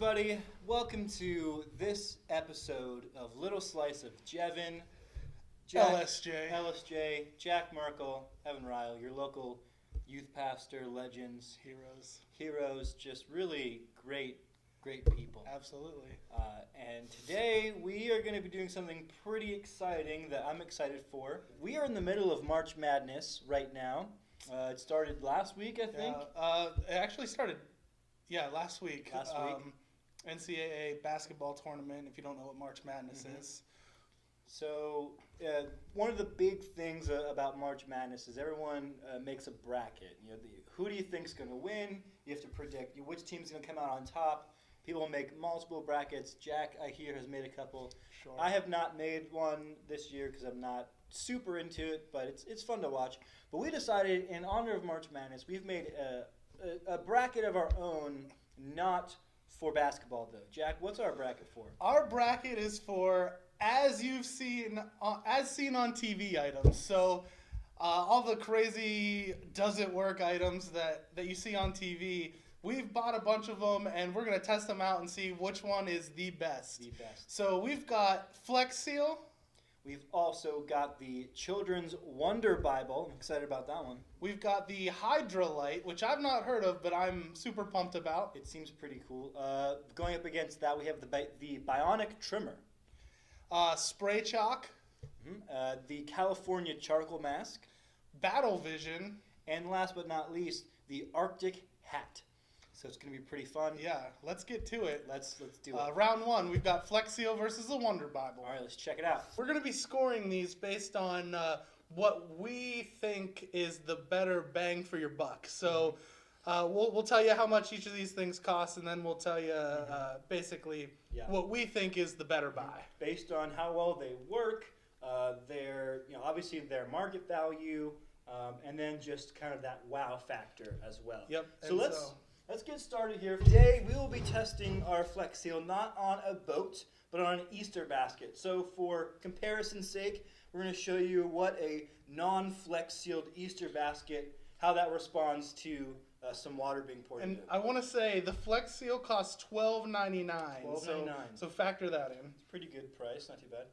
everybody. Welcome to this episode of Little Slice of Jevin. LSJ, Jack Merkel, Evan Ryle, your local youth pastor, legends, heroes, just really great people. Absolutely. And today we are going to be doing something pretty exciting that I'm excited for. We are in the middle of March Madness right now. It started last week, I think. It actually started, last week. NCAA basketball tournament, if you don't know what March Madness is. So one of the big things about March Madness is everyone makes a bracket. You know, who do you think is going to win? You have to predict which team's going to come out on top. People make multiple brackets. Jack, I hear, has made a couple. Sure. I have not made one this year because I'm not super into it, but it's fun to watch. But we decided, in honor of March Madness, we've made a bracket of our own, not for basketball, though. Jack, what's our bracket for? Our bracket is for as seen on TV items. So all the crazy does it work items that you see on TV, we've bought a bunch of them, and we're going to test them out and see which one is the best. So we've got Flex Seal. We've also got the Children's Wonder Bible. I'm excited about that one. We've got the Hydra Light, which I've not heard of, but I'm super pumped about. It seems pretty cool. Going up against that, we have the Bionic Trimmer. Spray Chalk. The California Charcoal Mask. Battle Vision. And last but not least, the Arctic Hat. So it's going to be pretty fun. Yeah, let's get to it. Let's do it. Round one, we've got Flex Seal versus the Wonder Bible. All right, let's check it out. We're going to be scoring these based on what we think is the better bang for your buck. So we'll tell you how much each of these things cost, and then we'll tell you basically what we think is the better buy. Based on how well they work, obviously their market value, and then just kind of that wow factor as well. Yep. So let's get started here. Today we will be testing our Flex Seal not on a boat, but on an Easter basket. So for comparison's sake, we're going to show you what a non-Flex sealed Easter basket, how that responds to some water being poured into it. And I want to say the Flex Seal costs $12.99. $12.99. So factor that in. It's a pretty good price, not too bad.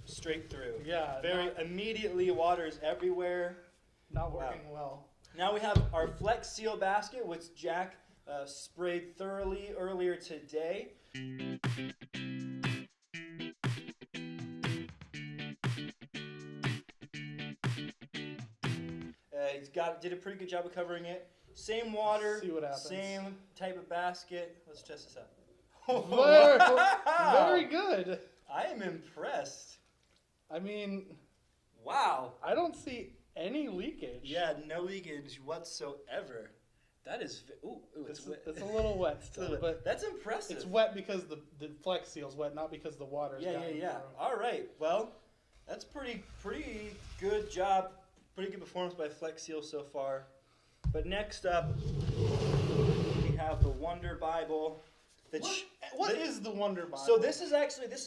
Straight through. Yeah. Immediately water's everywhere. Not working well. Now we have our Flex Seal basket, which Jack sprayed thoroughly earlier today. Did a pretty good job of covering it. Same water, see what happens. Same type of basket. Let's test this out. Very good. I am impressed. I mean, wow. I don't see any leakage. Yeah, no leakage whatsoever. That is, it's wet. It's a little wet still, but that's impressive. It's wet because the Flex Seal's wet, not because the water's gotten through. All right, well, that's pretty good job, pretty good performance by Flex Seal so far. But next up, we have the Wonder Bible. What is the Wonder Bible? So this is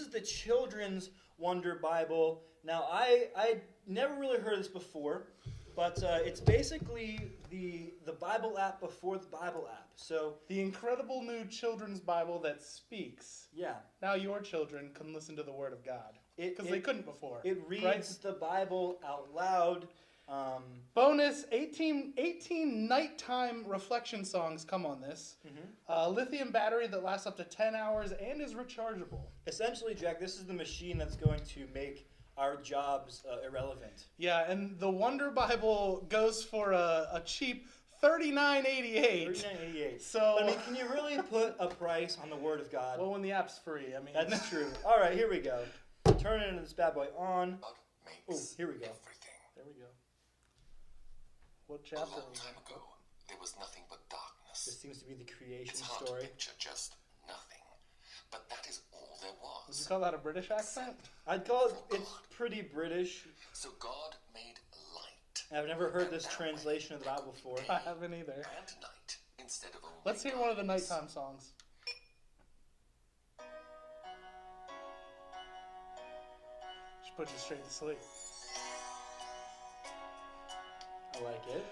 the Children's Wonder Bible. Now I never really heard of this before, but it's basically the Bible app before the Bible app. So the incredible new children's Bible that speaks. Yeah. Now your children can listen to the Word of God because they couldn't before. It reads the Bible out loud. Bonus, 18 nighttime reflection songs come on this. Lithium battery that lasts up to 10 hours and is rechargeable. Essentially, Jack, this is the machine that's going to make our jobs irrelevant. Yeah, and the Wonder Bible goes for a cheap $39.88. $39.88. So, I mean, can you really put a price on the Word of God? Well, when the app's free, I mean. That's true. All right, here we go. Turn this bad boy on. Oh, here we go. There we go. What chapter? A long time ago, there was nothing but darkness. This seems to be the creation it's hard story. To picture just nothing, but that is all there was. Would you call that a British accent? I'd call it's pretty British. So God made light. I've never heard this translation of the Bible before. I haven't either. And night instead of only Let's hear one of the nighttime songs. Just put you straight to sleep. I like it.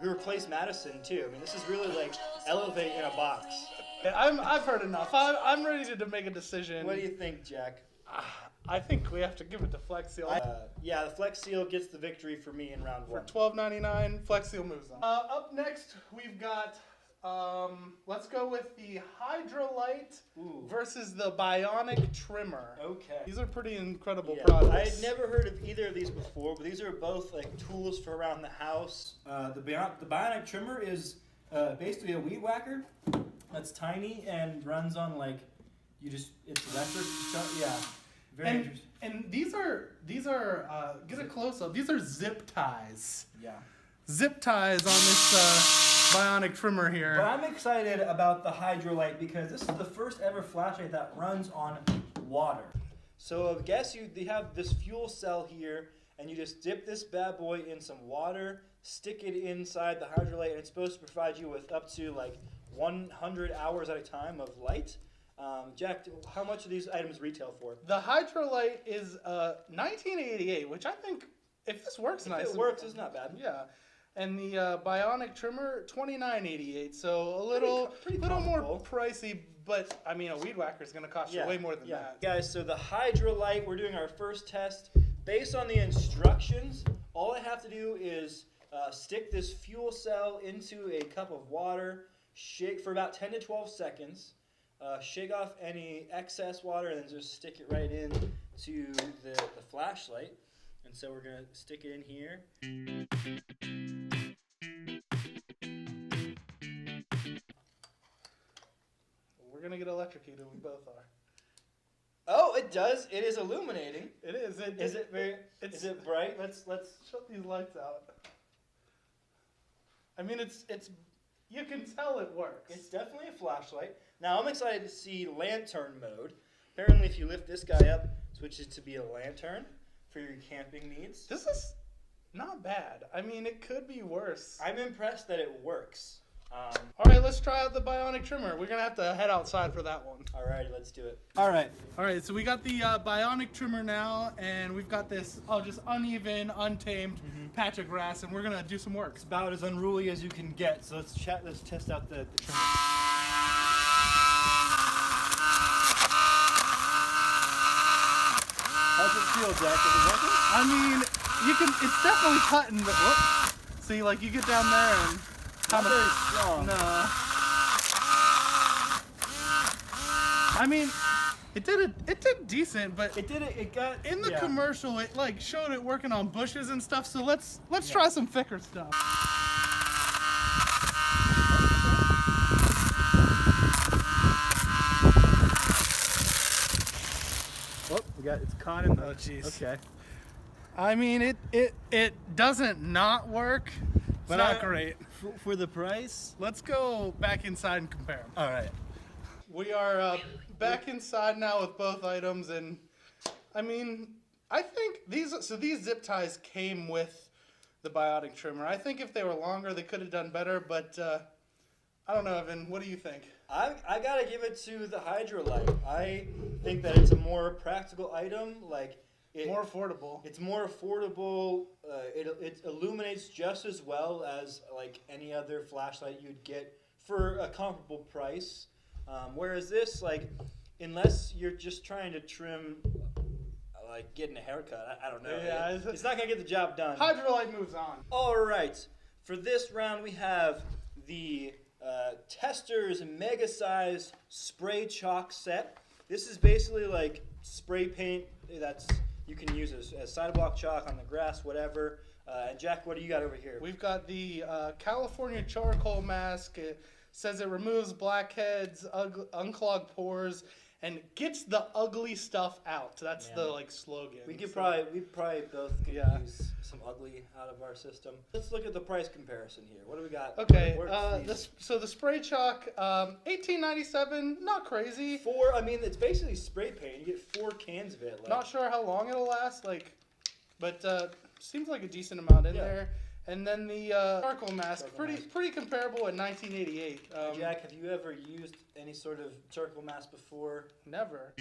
We replaced Madison too. I mean, this is really like Elevate in a box. I've heard enough. I'm ready to make a decision. What do you think, Jack? I think we have to give it to Flex Seal. Yeah, the Flex Seal gets the victory for me in round For one. $12.99, Flex Seal moves on. Up next, we've got, let's go with the Hydrolite versus the Bionic Trimmer. Okay. These are pretty incredible Yeah, products. I had never heard of either of these before, but these are both like tools for around the house. The Bionic Trimmer is basically a weed whacker that's tiny and runs on like it's electric. Yeah, very interesting. And these are get a close up. These are zip ties. Yeah. Zip ties on this Bionic Trimmer here. But I'm excited about the Hydrolite because this is the first ever flashlight that runs on water. So I guess you have this fuel cell here, and you just dip this bad boy in some water, stick it inside the Hydrolite, and it's supposed to provide you with up to like 100 hours at a time of light. Jack, how much do these items retail for? The Hydrolite is $19.88, which I think, if this works nice. If it works, it's not bad. Yeah. And the Bionic Trimmer, $29.88. So a little more comparable. pricey, but I mean, a weed whacker is going to cost you way more than that. Guys, so the Hydrolite, we're doing our first test. Based on the instructions, all I have to do is stick this fuel cell into a cup of water, shake for about 10 to 12 seconds, shake off any excess water, and then just stick it right in to the flashlight. And so we're going to stick it in here. We're going to get electrocuted. We both are. Oh, it does. It is illuminating. It is. Is it bright? Let's shut these lights out. I mean, it's you can tell it works. It's definitely a flashlight. Now I'm excited to see lantern mode. Apparently, if you lift this guy up, it switches to be a lantern for your camping needs. This is not bad. I mean, it could be worse. I'm impressed that it works. All right, let's try out the Bionic Trimmer. We're gonna have to head outside for that one. Alrighty, let's do it. All right, so we got the Bionic Trimmer now, and we've got this just uneven, untamed patch of grass, and we're gonna do some work. It's about as unruly as you can get, so let's test out the trimmer. How's it feel, Jack? Is it working? I mean, it's definitely cutting, but whoop. See, like you get down there and Not very strong. no. I mean, it did decent, but It got in the commercial, it like showed it working on bushes and stuff. So let's try some thicker stuff. Oh, it's caught in the. Oh, jeez. Okay. I mean, it doesn't not work. It's not great. For the price? Let's go back inside and compare them. All right. We are back inside now with both items, and I mean, I think these zip ties came with the Bionic Trimmer. I think if they were longer, they could have done better, but I don't know, Evan. What do you think? I gotta give it to the Hydrolite. I think that it's a more practical item. More affordable. It's more affordable. It illuminates just as well as like any other flashlight you'd get for a comparable price. Whereas this, unless you're just trying to trim, like getting a haircut, I don't know. Yeah, it's not gonna get the job done. Hydrolite moves on. All right, for this round we have the Tester's Mega Size Spray Chalk Set. This is basically like spray paint that's you can use as sidewalk chalk on the grass, whatever. And Jack, what do you got over here? We've got the California Charcoal Mask. It says it removes blackheads, unclogged pores, and gets the ugly stuff out. That's the slogan. We probably both could use some ugly out of our system. Let's look at the price comparison here. What do we got? Okay, so the spray chalk, $18.97, not crazy. It's basically spray paint. You get 4 cans of it. Not sure how long it'll last, but seems like a decent amount in there. And then the charcoal mask, pretty comparable at $19.88. Jack, have you ever used any sort of charcoal mask before? Never.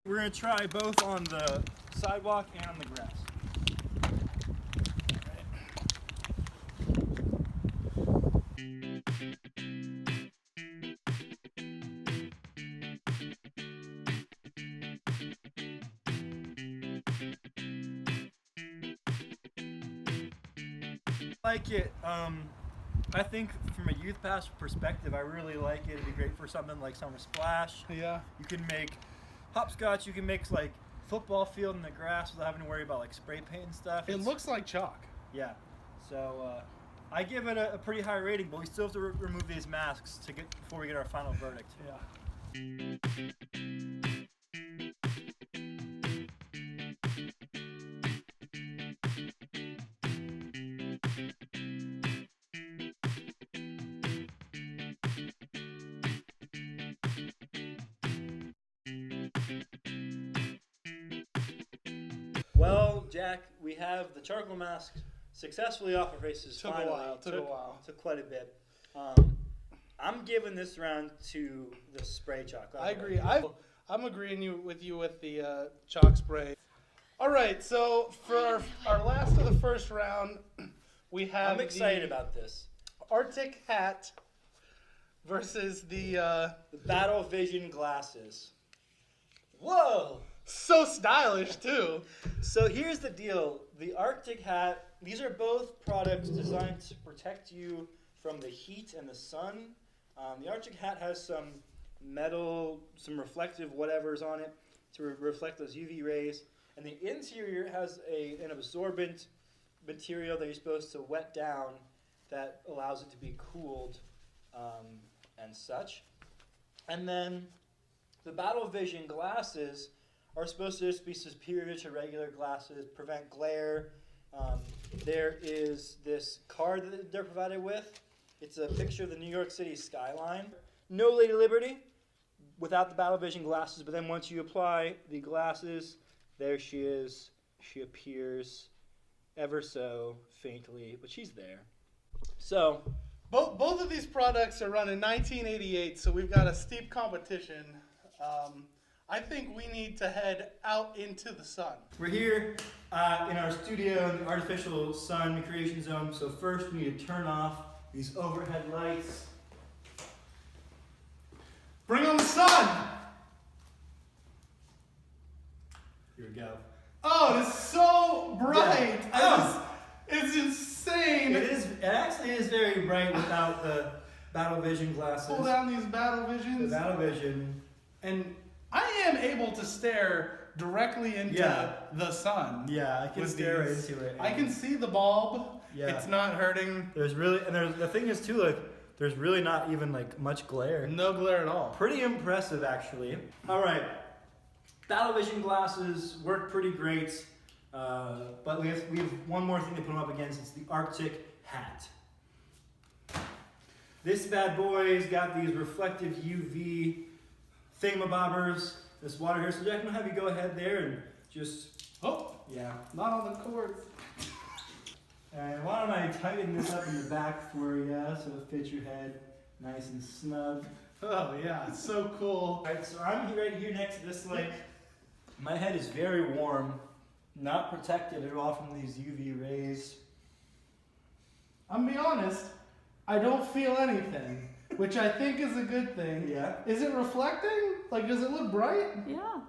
We're gonna try both on the sidewalk and on the grass. I like it. I think from a youth pass perspective, I really like it. It'd be great for something like Summer Splash. Yeah. You can make hopscotch. You can make like football field in the grass without having to worry about like spray paint and stuff. It looks like chalk. Yeah. So I give it a pretty high rating, but we still have to remove these masks to get before we get our final verdict. Yeah. Well, Jack, we have the charcoal mask successfully off our faces. Took a finally. while, took a while. Took quite a bit. I'm giving this round to the spray chalk. I agree. I'm agreeing with you with the chalk spray. All right, so for our last of the first round, we have I'm excited the about this. Arctic hat versus the Battle Vision glasses. Whoa! so stylish too. So here's the deal. The Arctic hat, these are both products designed to protect you from the heat and the sun. The Arctic hat has some metal, some reflective whatevers on it to reflect those UV rays. And the interior has an absorbent material that you're supposed to wet down that allows it to be cooled and such. And then the Battle Vision glasses are supposed to just be superior to regular glasses, prevent glare. There is this card that they're provided with. It's a picture of the New York City skyline. No Lady Liberty without the Battle Vision glasses, but then once you apply the glasses, there she is. She appears ever so faintly, but she's there. So, Both of these products are run in 1988, so we've got a steep competition. I think we need to head out into the sun. we're here in our studio in the artificial sun creation zone. So first we need to turn off these overhead lights. Bring on the sun! Here we go. Oh, it's so bright! Yeah. It's insane! It actually is very bright without the Battle Vision glasses. Pull down these Battle The Visions, Battle Vision. and I am able to stare directly into Yeah. the sun. Yeah, I can with stare these. into it. I can see the bulb. Yeah. It's not hurting. There's really, and the thing is too, like, there's really not even like much glare. No glare at all. Pretty impressive, actually. All right, Battle Vision glasses work pretty great, but we have one more thing to put them up against. It's the Arctic hat. This bad boy's got these reflective UV thingamabobbers. This water here. So Jack, I'm gonna have you go ahead there and just Oh, yeah. not on the cords. And why don't I tighten this up in the back for you so it fits your head nice and snug. Oh yeah, it's so cool. Alright, so I'm right here next to this light. My head is very warm, not protected at all from these UV rays. I'm gonna be honest, I don't feel anything, which I think is a good thing. Yeah. Is it reflecting? Like, does it look bright? Yeah.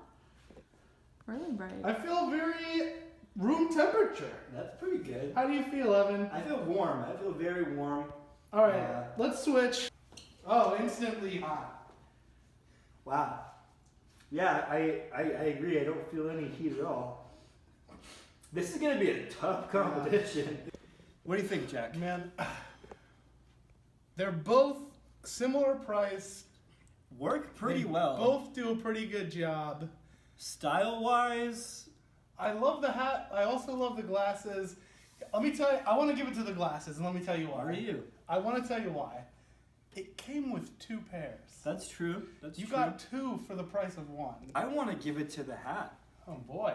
Really bright. I feel very room temperature. That's pretty good. How do you feel, Evan? I feel warm. I feel very warm. All right, let's switch. Oh, instantly hot. Wow. Yeah, I agree. I don't feel any heat at all. This is gonna be a tough competition. What do you think, Jack? Man, they're both similar price. Work pretty They well. Both do a pretty good job. Style-wise, I love the hat. I also love the glasses. Let me tell you, I want to give it to the glasses, and let me tell you why. what are you? I want to tell you why. It came with 2 pairs. That's true. That's You true. got 2 for the price of 1. I want to give it to the hat. Oh boy.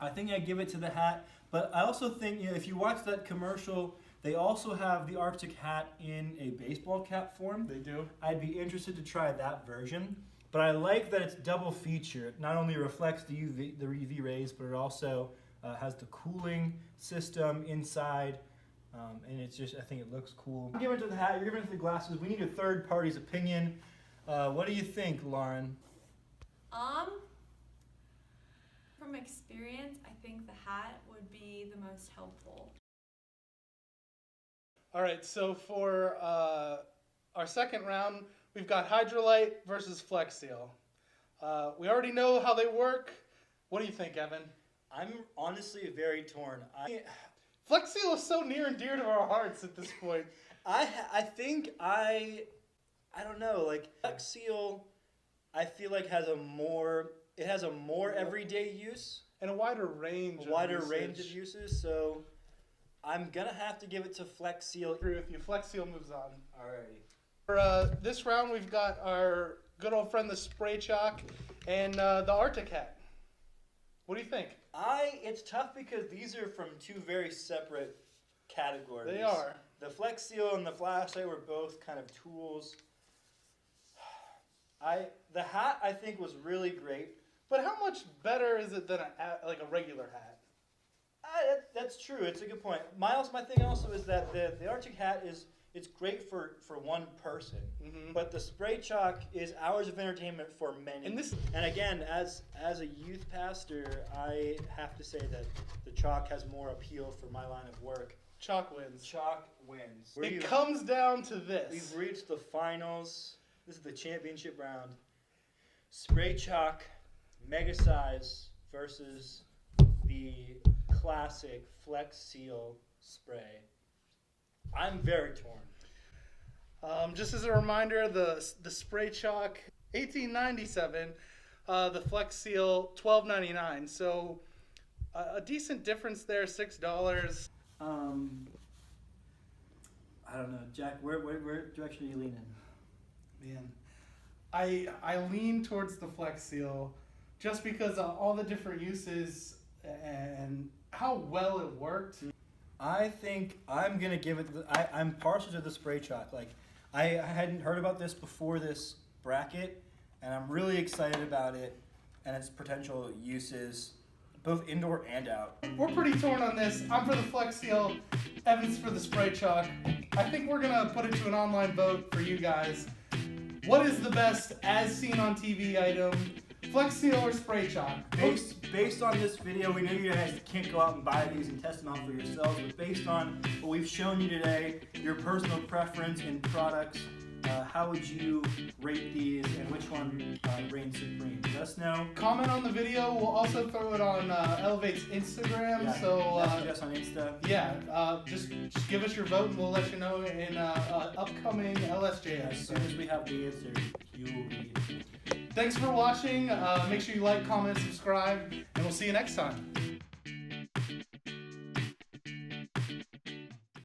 I think I give it to the hat, but I also think if you watch that commercial, they also have the Arctic hat in a baseball cap form. They do. I'd be interested to try that version. But I like that it's double feature. It not only reflects the UV rays, but it also has the cooling system inside. And it's just, I think it looks cool. I'm giving it to the hat, you're giving it to the glasses. We need a third party's opinion. What do you think, Lauren? From experience, I think the hat would be the most helpful. All right, so for our second round, we've got Hydrolite versus Flex Seal. We already know how they work. What do you think, Evan? I'm honestly very torn. Flex Seal is so near and dear to our hearts at this point. I don't know, like Flex Seal, I feel like has a more everyday use. And a wider range of uses, so I'm gonna have to give it to Flex Seal. I agree with you. Flex Seal moves on. Alrighty. For this round, we've got our good old friend, the Spray Chalk, and the Arctic Hat. What do you think? It's tough because these are from two very separate categories. They are. The Flex Seal and the flashlight were both kind of tools. The hat I think was really great. But how much better is it than a regular hat? That's true. It's a good point. My thing also is that the Arctic hat it's great for one person, but the Spray Chalk is hours of entertainment for many. And again, as a youth pastor, I have to say that the chalk has more appeal for my line of work. Chalk wins. Chalk wins. It comes down to this. We've reached the finals. This is the championship round. Spray Chalk Mega Size versus the classic Flex Seal spray. I'm very torn. Just as a reminder, the Spray Chalk, $18.97. The Flex Seal, $12.99. So a decent difference there, $6. I don't know, Jack. Where direction are you leaning? Man, I lean towards the Flex Seal just because of all the different uses and how well it worked. I think I'm gonna give it. I'm partial to the Spray Chalk. Like, I hadn't heard about this before this bracket, and I'm really excited about it and its potential uses, both indoor and out. We're pretty torn on this. I'm for the Flex Seal. Evan's for the Spray Chalk. I think we're gonna put it to an online vote for you guys. What is the best as seen on TV item? Flex Seal or Spray Chalk? Based on this video, we know you guys can't go out and buy these and test them out for yourselves, but based on what we've shown you today, your personal preference in products, how would you rate these and which one reigns supreme? Let us know. Comment on the video. We'll also throw it on Elevate's Instagram. Yeah, so message us on Insta. Yeah, just give us your vote and we'll let you know in upcoming LSJ As soon as we have the answer, you will be. Thanks for watching. Make sure you like, comment, subscribe, and we'll see you next time.